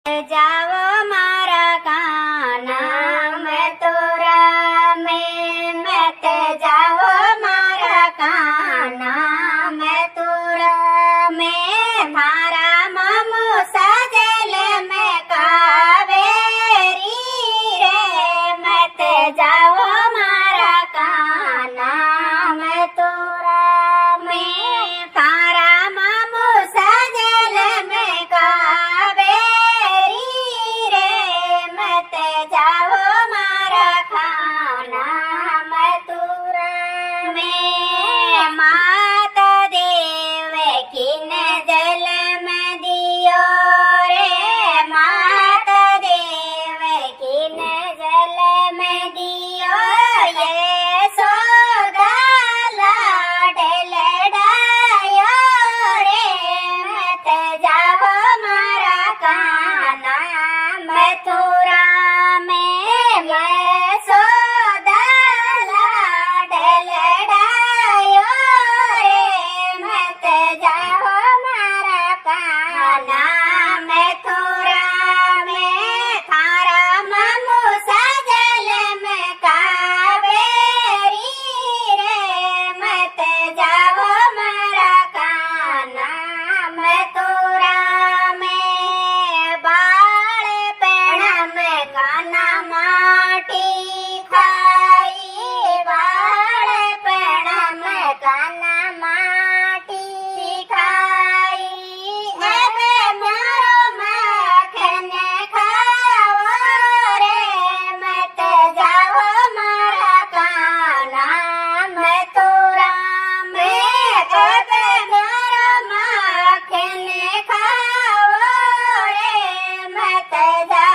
જાવો મારા કાના મથુરા મત જાવો મારા કાના મથુરા મારા મામુ સજલ મેં કાવેરી રે મત જાવો મારા કાના મથુરા તારા મામુ સજલ મેં કાવેરી રે મત જાવો મારા ખાના મથુરા માતા દેવ કિન જલ में दियो रे माता देव किन जल में दियो ये सोदा लाडल डायो रे मत जाओ मारा काना मथुरा में सोदा लाडल डायो रे मत जाओ मारा काना मथुरा में थारा मामू सजल में कावेरी रे मत जाओ मारा काना मथुरा में बाल पेड़ा में काना माटी खाई बाल पेड़ा में काना माटी खाई एबे मारो माखन खाओ रे मत जाओ मारा काना मथुरा में एबे मारो माखन खाओ रे मत जाओ